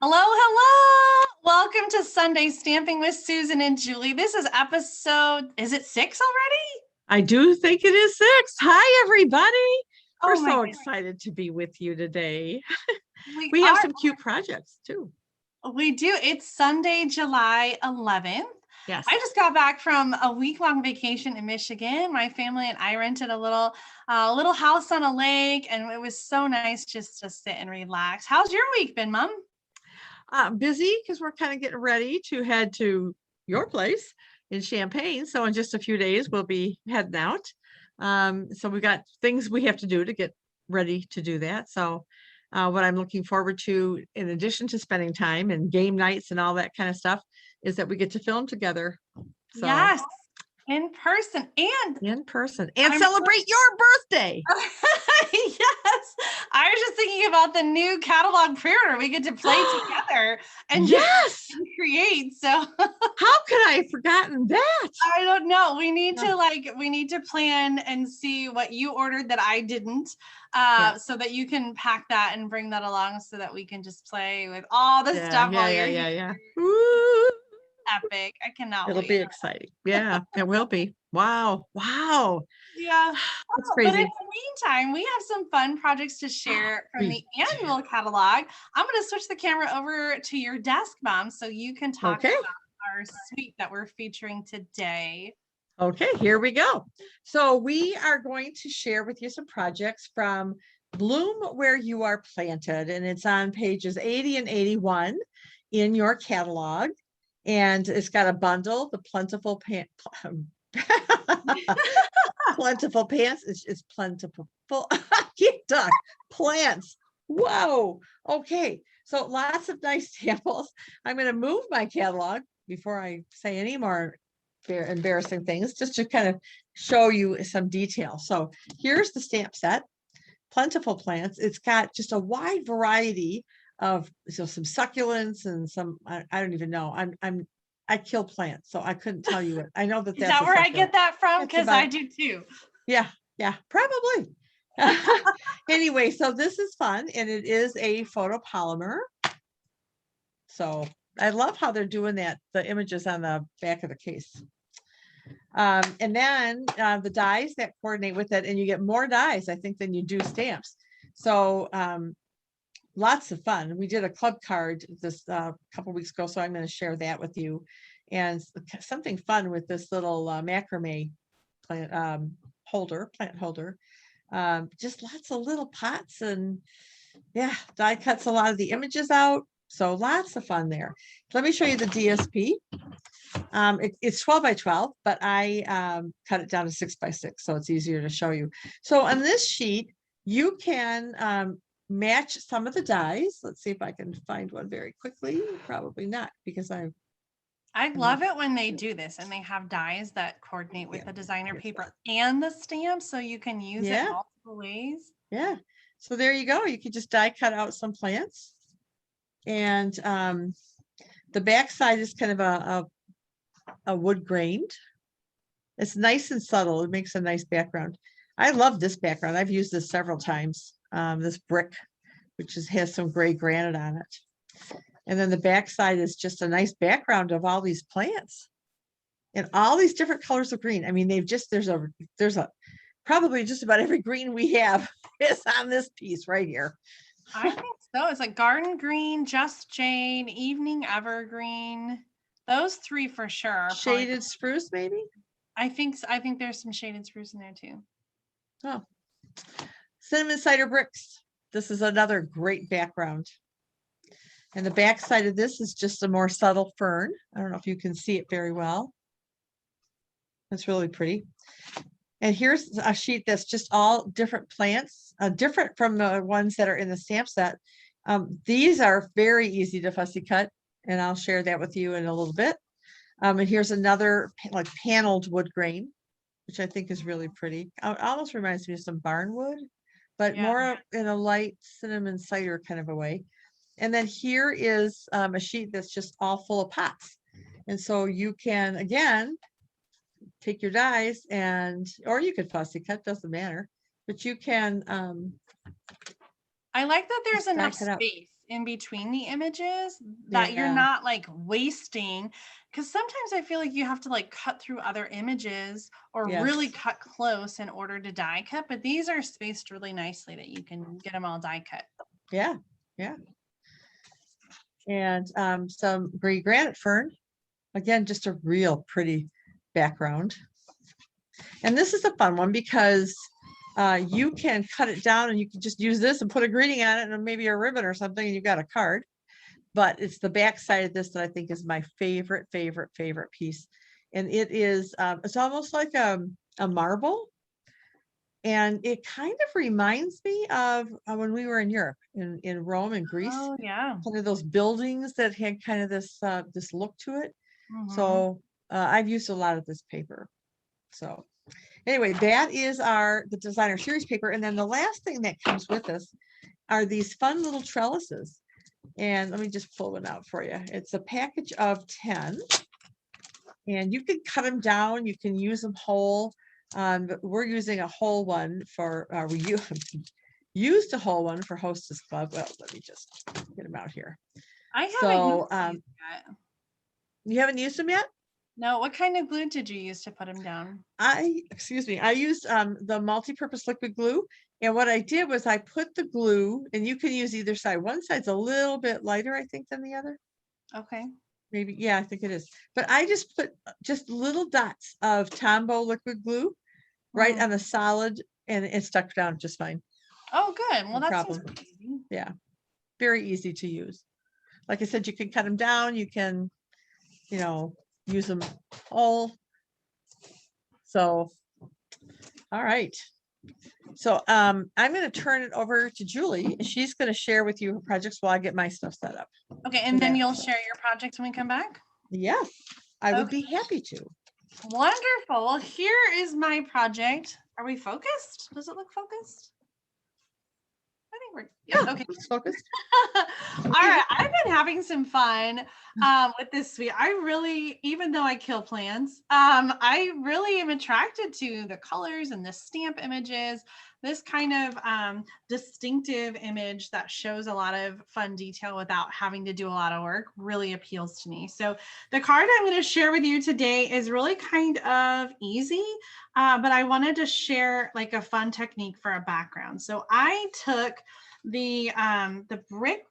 Hello, hello. Welcome to Sunday Stamping with Susan and Julie. This is episode, is it 6 already? I do think it is 6. Hi, everybody. We're Oh my so goodness. excited to be with you today. We We have are. some cute projects too. We do. It's Sunday, July 11th. Yes. I just got back from a week-long vacation in Michigan. My family and I rented a little house on a lake, and it was so nice just to sit and relax. How's your week been, Mom? Busy because we're kind of getting ready to head to your place in Champaign. So in just a few days, we'll be heading out. So we got things we have to do to get ready to do that. So what I'm looking forward to, in addition to spending time and game nights and all that kind of stuff, is that we get to film together. So Yes, in person and celebrate your birthday. Yes, I was just thinking about the new catalog pre-order. We get to play together and Yes, just create. So how could I have forgotten that? I don't know. We need to plan and see what you ordered that I didn't, so that you can pack that and bring that along so that we can just play with all the stuff while you're here. Woo. Epic. I cannot wait. It'll be exciting. Yeah, it will be. Wow. Yeah. That's But in crazy. the meantime, we have some fun projects to share from the annual catalog. I'm going to switch the camera over to your desk, Mom, so you can talk about our suite that we're featuring today. Okay, here we go. So we are going to share with you some projects from Bloom Where You Are Planted, and it's on pages 80 and 81 in your catalog. And it's got a bundle, the plentiful plentiful pants. It's plentiful. Duck plants. Whoa. Okay. So lots of nice samples. I'm going to move my catalog before I say any more embarrassing things, just to kind of show you some detail. So here's the stamp set, plentiful plants. It's got just a wide variety of some succulents and some, I don't even know. I kill plants, so I couldn't tell you it. I know that Is that where I get that from? Because I do too. Yeah, probably. Anyway, so this is fun, and it is a photopolymer. So I love how they're doing that, the images on the back of the case. And then the dies that coordinate with it, and you get more dies, I think, than you do stamps. So lots of fun. We did a club card this couple weeks ago, so I'm going to share that with you. And something fun with this little macrame plant holder. Just lots of little pots, and yeah, die cuts a lot of the images out. So lots of fun there. Let me show you the DSP. It's 12 by 12, but I cut it down to 6 by 6, so it's easier to show you. So on this sheet, you can match some of the dies. Let's see if I can find one very quickly. Probably not, because I love it when they do this and they have dies that coordinate with the designer paper and the stamp, so you can use it multiple ways. Yeah. So there you go. You could just die cut out some plants. And the back side is kind of a wood grained. It's nice and subtle. It makes a nice background. I love this background. I've used this several times. This brick, which has some gray granite on it. And then the back side is just a nice background of all these plants and all these different colors of green. I mean, there's a probably just about every green we have is on this piece right here. I think so. It's like garden green, just Jane, evening evergreen. Those three for sure. Shaded spruce, maybe. I think there's some shaded spruce in there too. Oh, cinnamon cider bricks. This is another great background. And the back side of this is just a more subtle fern. I don't know if you can see it very well. That's really pretty. And here's a sheet that's just all different plants, different from the ones that are in the stamp set. These are very easy to fussy cut, and I'll share that with you in a little bit. And here's another like paneled wood grain, which I think is really pretty. It almost reminds me of some barnwood, but more in a light cinnamon cider kind of a way. And then here is a sheet that's just all full of pots. And so you can, again, take your dies or you could fussy cut, doesn't matter, but you can. I like that there's enough space in between the images that you're not like wasting, because sometimes I feel like you have to like cut through other images or really cut close in order to die cut, but these are spaced really nicely that you can get them all die cut. Yeah, yeah. And some gray granite fern. Again, just a real pretty background. And this is a fun one because you can cut it down and you can just use this and put a greeting on it and maybe a ribbon or something, and you got a card. But it's the back side of this that I think is my favorite piece. And it is, it's almost like a marble. And it kind of reminds me of when we were in Europe, in Rome and Greece. Oh yeah. Kind of those buildings that had kind of this this look to it. Mm-hmm. So I've used a lot of this paper. So anyway, that is the designer series paper. And then the last thing that comes with us are these fun little trellises. And let me just pull one out for you. It's a package of 10. And you can cut them down. You can use them whole. But we're using a whole one for, we used a whole one for Hostess Club. Well, let me just get them out here. I haven't used yet. You haven't used them yet? No. What kind of glue did you use to put them down? I used the multi-purpose liquid glue. And what I did was I put the glue, and you can use either side. One side's a little bit lighter, I think, than the other. Okay. Maybe, yeah, I think it is. But I just put just little dots of Tombow liquid glue right on the solid, and it stuck down just fine. Oh, good. Well, no that's problem. easy. Yeah, very easy to use. Like I said, you can cut them down. You can, use them all. So, all right. So I'm going to turn it over to Julie, and she's going to share with you her projects while I get my stuff set up. Okay, and then you'll share your projects when we come back? Yeah, I would be happy to. Wonderful. Well, here is my project. Are we focused? Does it look focused? I think we're okay. Focused. All right, I've been having some fun with this suite. I really, even though I kill plants, I really am attracted to the colors and the stamp images. This kind of distinctive image that shows a lot of fun detail without having to do a lot of work really appeals to me. So the card I'm going to share with you today is really kind of easy, but I wanted to share like a fun technique for a background. So I took the brick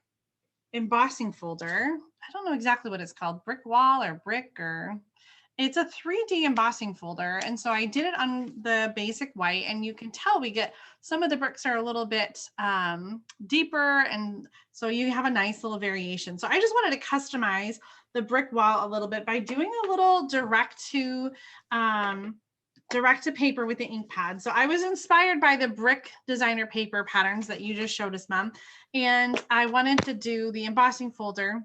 embossing folder. I don't know exactly what it's called, brick wall or brick, or it's a 3D embossing folder. And so I did it on the basic white, and you can tell we get some of the bricks are a little bit deeper. And so you have a nice little variation. So I just wanted to customize the brick wall a little bit by doing a little direct to paper with the ink pad. So I was inspired by the brick designer paper patterns that you just showed us, Mom. And I wanted to do the embossing folder.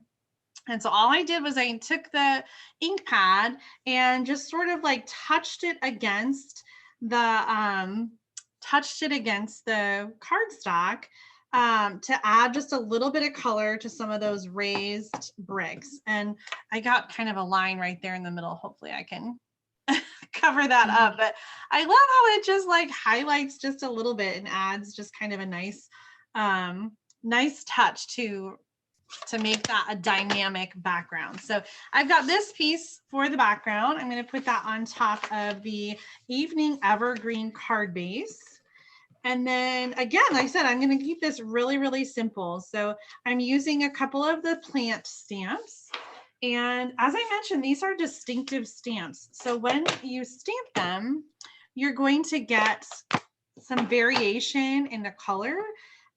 And so all I did was I took the ink pad and just sort of like touched it against the cardstock to add just a little bit of color to some of those raised bricks. And I got kind of a line right there in the middle. Hopefully I can cover that up, but I love how it just like highlights just a little bit and adds just kind of a nice touch to make that a dynamic background. So I've got this piece for the background. I'm going to put that on top of the evening evergreen card base. And then again, like I said, I'm going to keep this really, really simple. So I'm using a couple of the plant stamps. And as I mentioned, these are distinctive stamps. So when you stamp them, you're going to get some variation in the color,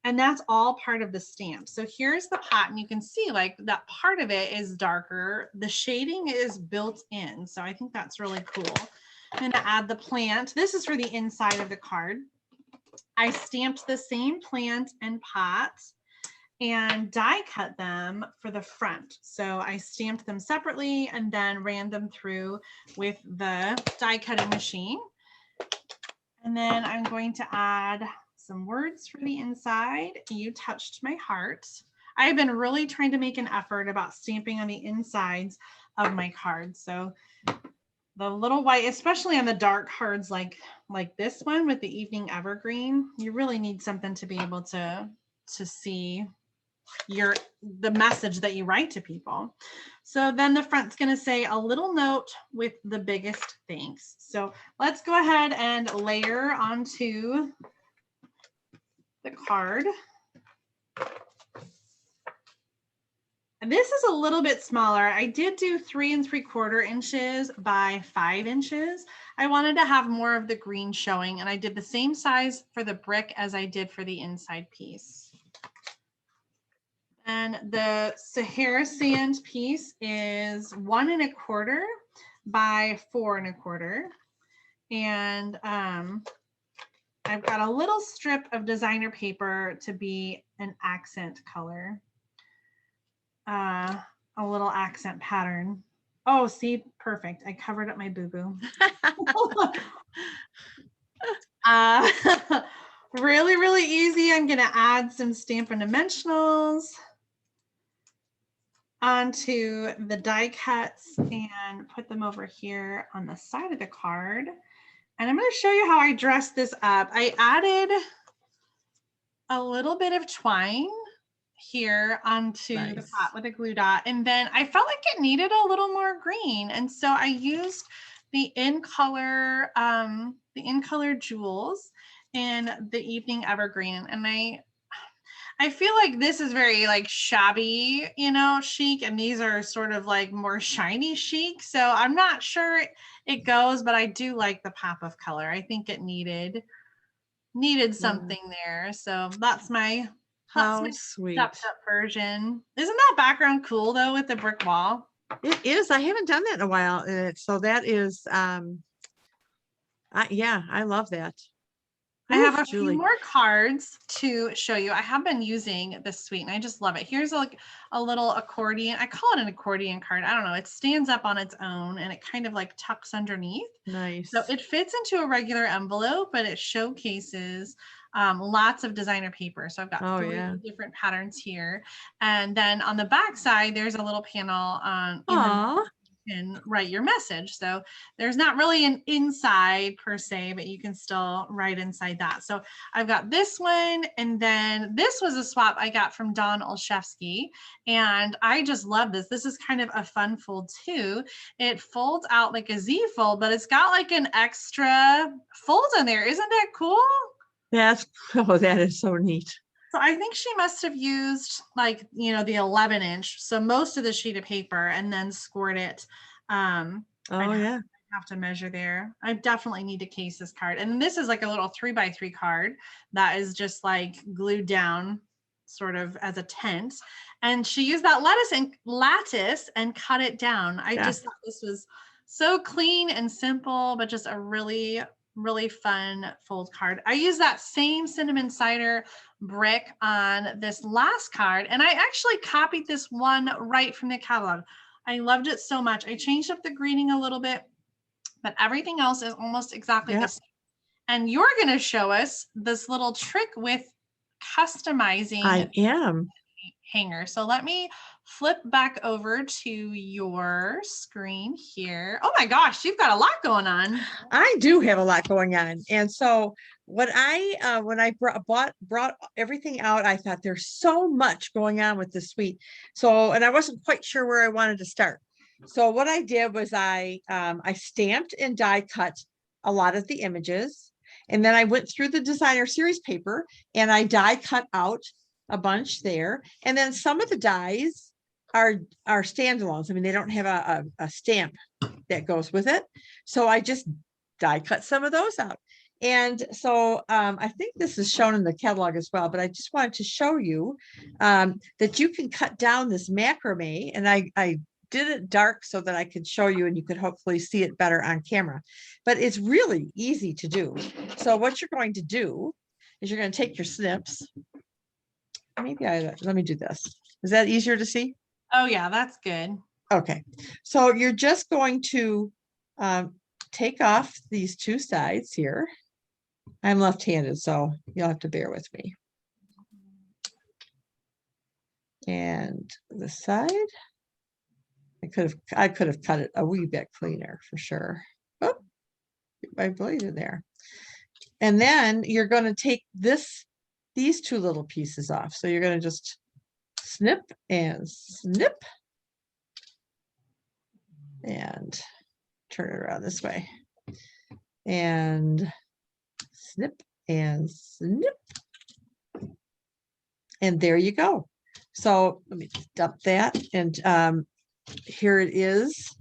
and that's all part of the stamp. So here's the pot, and you can see like that part of it is darker. The shading is built in. So I think that's really cool. I'm going to add the plant. This is for the inside of the card. I stamped the same plant and pot and die cut them for the front. So I stamped them separately and then ran them through with the die cutting machine. And then I'm going to add some words for the inside. You touched my heart. I've been really trying to make an effort about stamping on the insides of my cards. So the little white, especially on the dark cards like this one with the evening evergreen, you really need something to be able to see the message that you write to people. So then the front's going to say a little note with the biggest thanks. So let's go ahead and layer onto the card. And this is a little bit smaller. I did do 3 3/4 inches by 5 inches. I wanted to have more of the green showing, and I did the same size for the brick as I did for the inside piece. And the Sahara sand piece is 1 1/4 by 4 1/4. And I've got a little strip of designer paper to be an accent color. A little accent pattern. Oh, see, perfect. I covered up my boo-boo. Really, really easy. I'm going to add some Stampin' Dimensionals onto the die cuts and put them over here on the side of the card. And I'm going to show you how I dressed this up. I added a little bit of twine here onto the pot with a glue dot, and then I felt like it needed a little more green, and so I used the in color jewels in the Evening Evergreen. And I feel like this is very like shabby, you know, chic, and these are sort of like more shiny chic, so I'm not sure it goes, but I do like the pop of color. I think it needed something there, so that's my sweet stepped up version. Isn't that background cool though with the brick wall? It is. I haven't done that in a while, so that is yeah, I love that. I have a few more cards to show you. I have been using this suite and I just love it. Here's like a little accordion. I call it an accordion card. I don't know. It stands up on its own and it kind of like tucks underneath. Nice. So it fits into a regular envelope, but it showcases lots of designer paper. So I've got 3 different patterns here. And then on the back side, there's a little panel on and write your message. So there's not really an inside per se, but you can still write inside that. So I've got this one, and then this was a swap I got from Dawn Olszewski, and I just love this. This is kind of a fun fold too. It folds out like a Z fold, but it's got like an extra fold in there. Isn't that cool? That is so neat. So I think she must have used like, you know, the 11 inch. So most of the sheet of paper and then scored it. I have to measure there. I definitely need to case this card. And this is like a little 3x3 card that is just like glued down sort of as a tent. And she used that lattice and cut it down. I just thought this was so clean and simple, but just a really fun fold card. I use that same cinnamon cider brick on this last card, and I actually copied this one right from the catalog. I loved it so much. I changed up the greening a little bit, but everything else is almost exactly the same. And you're going to show us this little trick with customizing. I am. Hanger. So let me flip back over to your screen here. Oh my gosh, you've got a lot going on. I do have a lot going on. And so when I brought everything out, I thought there's so much going on with this suite. So, and I wasn't quite sure where I wanted to start. So what I did was I stamped and die cut a lot of the images. And then I went through the designer series paper and I die cut out a bunch there. And then some of the dies are standalones. I mean, they don't have a stamp that goes with it. So I just die cut some of those out. And so I think this is shown in the catalog as well, but I just wanted to show you that you can cut down this macrame, and I did it dark so that I could show you and you could hopefully see it better on camera, but it's really easy to do. So what you're going to do is you're going to take your snips. Let me do this. Is that easier to see? Oh yeah, that's good. Okay. So you're just going to take off these 2 sides here. I'm left-handed, so you'll have to bear with me. And the side, I could have cut it a wee bit cleaner for sure. Oh, get my blade in there. And then you're going to take these 2 little pieces off. So you're going to just snip and snip. And turn it around this way. And snip and snip. And there you go. So let me dump that. And here it is,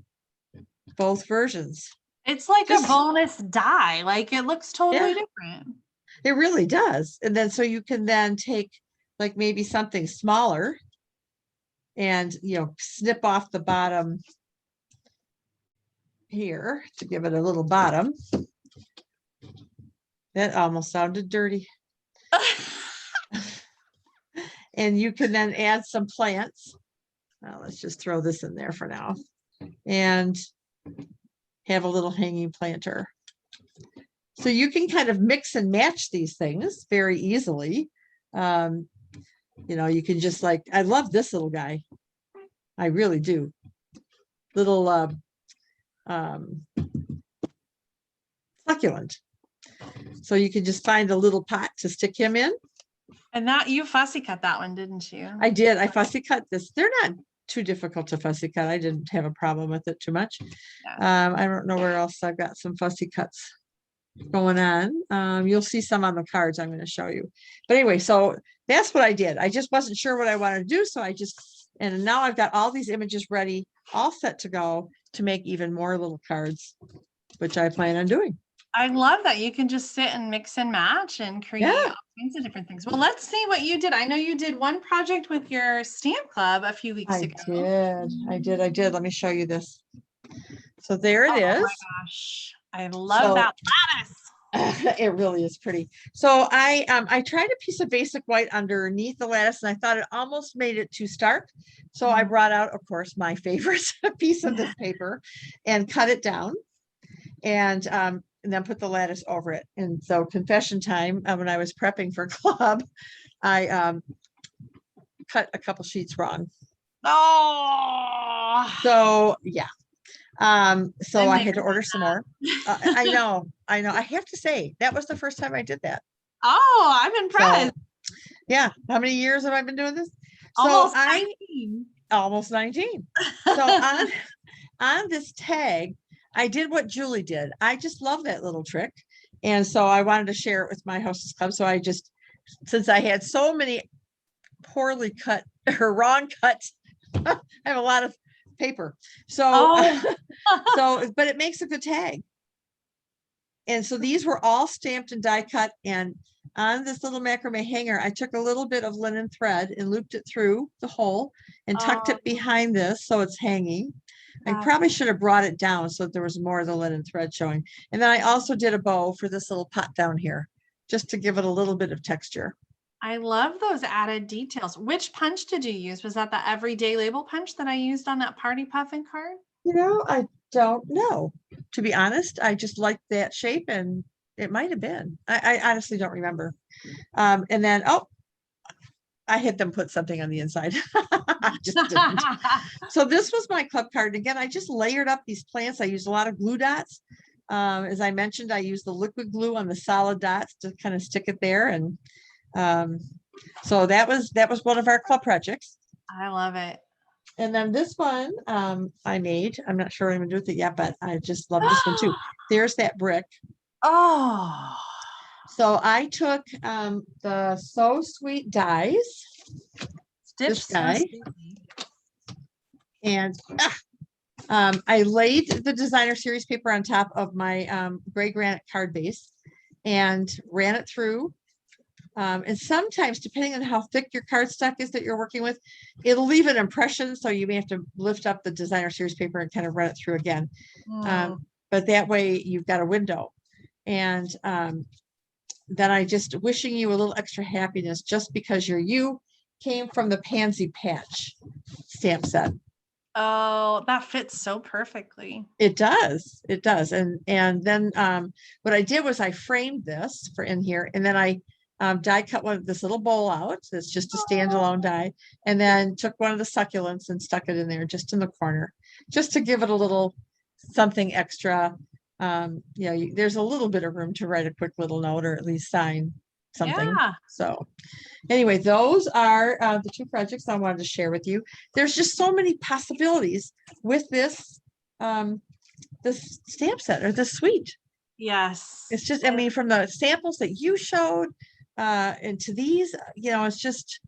both versions. It's like a bonus die. Like it looks totally different. It really does. And then so you can then take like maybe something smaller and, you know, snip off the bottom here to give it a little bottom. That almost sounded dirty. And you can then add some plants. Now let's just throw this in there for now and have a little hanging planter. So you can kind of mix and match these things very easily. You know, you can just like, I love this little guy. I really do. Little succulent. So you can just find a little pot to stick him in. And that you fussy cut that one, didn't you? I did. I fussy cut this. They're not too difficult to fussy cut. I didn't have a problem with it too much. Yeah. I don't know where else I've got some fussy cuts going on. You'll see some on the cards I'm going to show you. But anyway, so that's what I did. I just wasn't sure what I wanted to do. So and now I've got all these images ready, all set to go to make even more little cards, which I plan on doing. I love that you can just sit and mix and match and create all kinds of different things. Well, let's see what you did. I know you did one project with your stamp club a few weeks ago. I did. Let me show you this. So there it is. Oh my gosh. I love that lattice. It really is pretty. So I tried a piece of basic white underneath the lattice and I thought it almost made it too stark. So I brought out, of course, my favorite piece of this paper and cut it down. And then put the lattice over it. And so confession time, when I was prepping for club, I cut a couple sheets wrong. Oh, so yeah. So I had to order some more. I know. I have to say that was the first time I did that. Oh, I'm impressed. So, yeah. How many years have I been doing this? Almost 19. Almost 19. So on this tag, I did what Julie did. I just love that little trick. And so I wanted to share it with my Hostess Club. So I just, since I had so many poorly cut or wrong cuts, I have a lot of paper. So, but it makes a good tag. And so these were all stamped and die cut. And on this little macrame hanger, I took a little bit of linen thread and looped it through the hole and tucked it behind this. So it's hanging. I probably should have brought it down so that there was more of the linen thread showing. And then I also did a bow for this little pot down here, just to give it a little bit of texture. I love those added details. Which punch did you use? Was that the everyday label punch that I used on that party puffin card? You know, I don't know. To be honest, I just liked that shape and it might have been. I honestly don't remember. And then, I had them put something on the inside. I just didn't. So this was my club card. Again, I just layered up these plants. I used a lot of glue dots. As I mentioned, I used the liquid glue on the solid dots to kind of stick it there. And so that was one of our club projects. I love it. And then this one I made. I'm not sure what I'm gonna do with it yet, but I just love this one too. There's that brick. Oh. So I took the So Sweet dies, this guy, and I laid the designer series paper on top of my gray granite card base and ran it through. And sometimes, depending on how thick your cardstock is that you're working with, it'll leave an impression. So you may have to lift up the designer series paper and kind of run it through again. But that way you've got a window. And then I just wishing you a little extra happiness just because you came from the Pansy Patch stamp set. Oh, that fits so perfectly. It does. It does. And then what I did was I framed this for in here, and then I die cut this little bowl out. That's just a standalone die, and then took one of the succulents and stuck it in there just in the corner, just to give it a little something extra. There's a little bit of room to write a quick little note or at least sign something. Yeah. So anyway, those are the two projects I wanted to share with you. There's just so many possibilities with this this stamp set or this suite. Yes. It's just, I mean, from the samples that you showed into these, you know, it's just,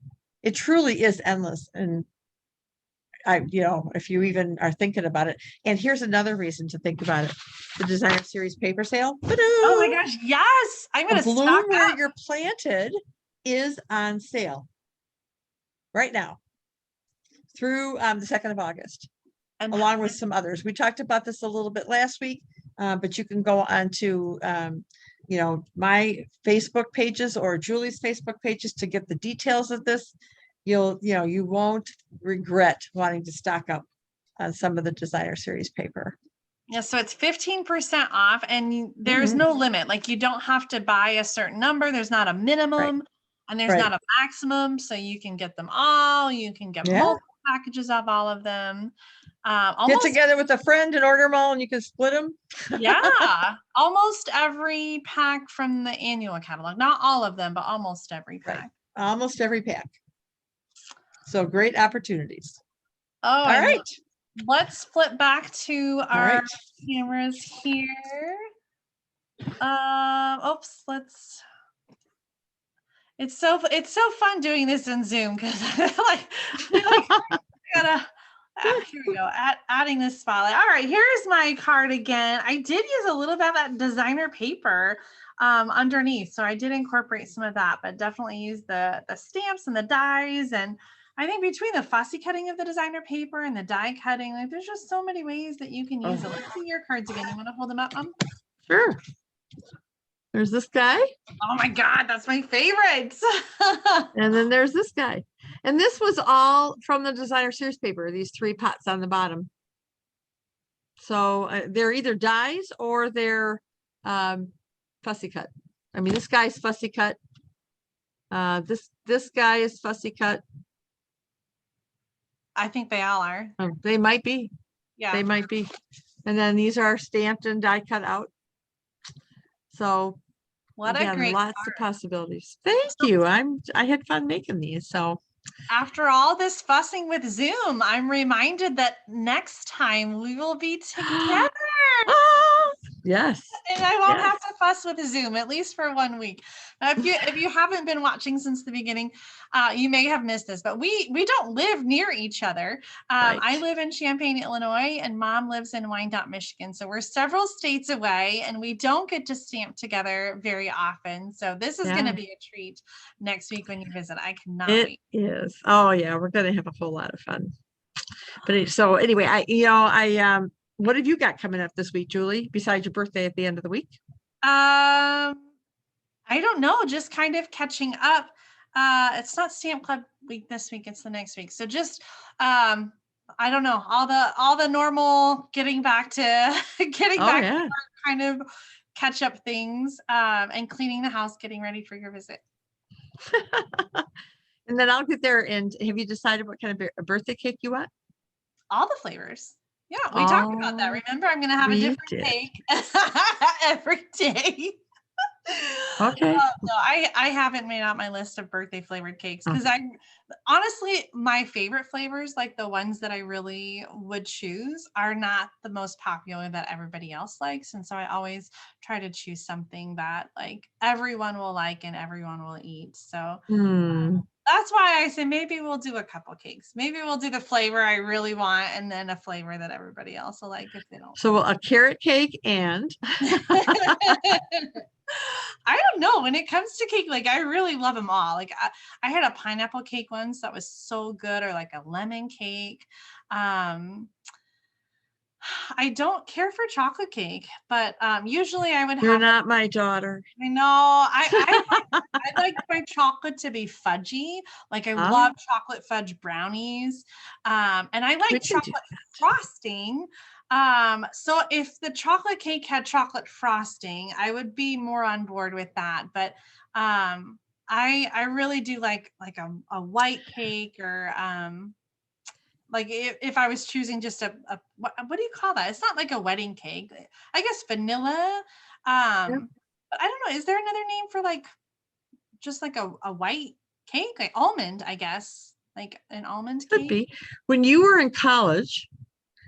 it truly is endless. And you know, if you even are thinking about it. And here's another reason to think about it. The Designer Series paper sale. Oh my gosh, yes. I'm The gonna Bloom stock Where up. You're Planted is on sale right now through the 2nd of August, And along with some others. We talked about this a little bit last week, but you can go on to you know, my Facebook pages or Julie's Facebook pages to get the details of this. You know, you won't regret wanting to stock up on some of the Designer Series paper. yeah, so it's 15% off and there's no limit. Like you don't have to buy a certain number. There's not a minimum and there's not a maximum. So you can get them all. You can get multiple packages of all of them. Get together with a friend and order them all and you can split them. Yeah, almost every pack from the annual catalog. Not all of them, but almost every pack. Almost every pack. So great opportunities. Oh, all right. Let's flip back to our cameras here. Oops, let's. It's so fun doing this in Zoom because I gotta. Here we go. Adding this spotlight. All right, here's my card again. I did use a little bit of that designer paper underneath, so I did incorporate some of that, but definitely use the stamps and the dies. And I think between the fussy cutting of the designer paper and the die cutting, like there's just so many ways that you can use it. Let's see your cards again. You want to hold them up, Mom? Sure. There's this guy. Oh my God, that's my favorite. And then there's this guy. And this was all from the Designer Series paper, these 3 pots on the bottom. So they're either dies or they're fussy cut. I mean, this guy's fussy cut. This guy is fussy cut. I think they all are. They might be. Yeah. They might be. And then these are stamped and die cut out. So what a great lots of possibilities. Thank you. I had fun making these. So after all this fussing with Zoom, I'm reminded that next time we will be together. Yes. And I won't have to fuss with Zoom, at least for 1 week. Now, if you haven't been watching since the beginning, you may have missed this, but we don't live near each other. I live in Champaign, Illinois, and Mom lives in Wyandotte, Michigan. So we're several states away, and we don't get to stamp together very often. So this is going to be a treat next week when you visit. I cannot wait. It is. Oh yeah, we're going to have a whole lot of fun. But so anyway, I what have you got coming up this week, Julie, besides your birthday at the end of the week? I don't know, just kind of catching up. It's not Stamp Club week this week, it's the next week. So just I don't know, all the normal getting back to work, kind of catch up things, and cleaning the house, getting ready for your visit. And then I'll get there. And have you decided what kind of a birthday cake you want? All the flavors. Yeah, we talked about that. Remember, I'm going to have a different cake every day. Okay. No, I haven't made out my list of birthday flavored cakes because honestly, my favorite flavors, like the ones that I really would choose, are not the most popular that everybody else likes. And so I always try to choose something that like everyone will like and everyone will eat. So that's why I say maybe we'll do a couple cakes. Maybe we'll do the flavor I really want and then a flavor that everybody else will like if they don't. So a carrot cake and I don't know. When it comes to cake, like I really love them all. Like I had a pineapple cake once that was so good, or like a lemon cake. I don't care for chocolate cake, but usually I would You're not my daughter. I know. I like my chocolate to be fudgy. Like I love chocolate fudge brownies. And I like chocolate frosting. So if the chocolate cake had chocolate frosting, I would be more on board with that. But I really do like a white cake, or like if I was choosing just a what do you call that? It's not like a wedding cake. I guess vanilla. But I don't know. Is there another name for like just like a white cake, like almond, I guess, like an almond Could cake. be. When you were in college,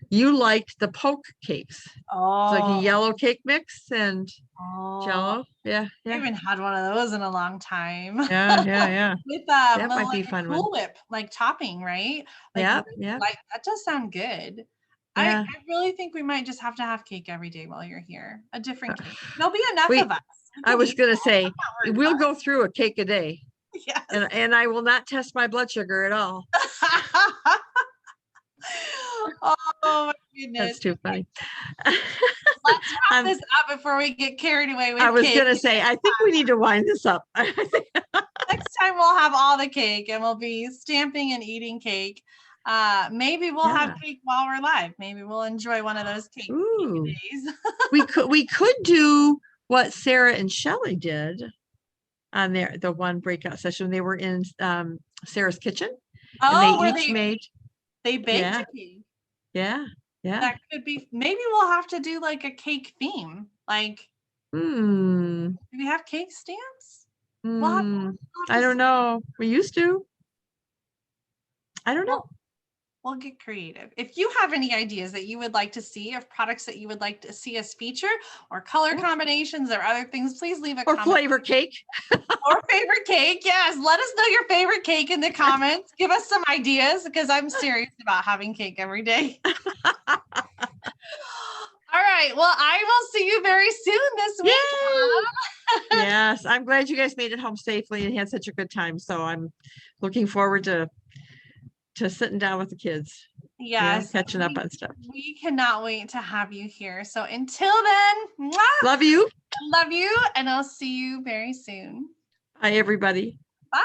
you liked the poke cakes. It's like a Oh, yellow cake mix and oh, Jello. Yeah, I yeah, haven't had one of those in a long time. yeah, yeah, yeah. With That might be a like a fun Cool one. Whip, like topping, right? Like Yeah, really yeah, like that does sound good. yeah. I really think we might just have to have cake every day while you're here. A Uh, different cake. There'll be enough of We, us. We I can was eat. gonna say, Not worried we'll about go through a cake a day, it. Yes. and I will not test my blood sugar at all. Oh my goodness. That's too funny. Let's wrap I'm, this up before we get carried away I with was cake. gonna say, I think we need to wind this up. Next time we'll have all the cake and we'll be stamping and eating cake. Maybe we'll have Yeah. cake while we're live. Maybe we'll enjoy one of those cake Ooh. days. We could do what Sarah and Shelley did on the one breakout session. They were in Sarah's kitchen and they Oh, where each made, they baked yeah, a cake. yeah, yeah. That could be, maybe we'll have to do like a cake theme. Like, Hmm. do we have cake stamps? Hmm. We'll have I to don't see. know. We used to. I don't know. We'll get creative. If you have any ideas that you would like to see of products that you would like to see us feature or color Yeah. combinations or other things, please leave a Or comment. flavor cake. Or favorite cake. Yes. Let us know your favorite cake in the comments. Give us some ideas because I'm serious about having cake every day. All right. Well, I will see you very soon this week. Yay! Yes, I'm glad you guys made it home safely and had such a good time. So I'm looking forward to sitting down with the kids. Yes. Catching up on stuff. We cannot wait to have you here. So until then, mwah, Love you. love you, and I'll see you very soon. Bye, everybody. Bye.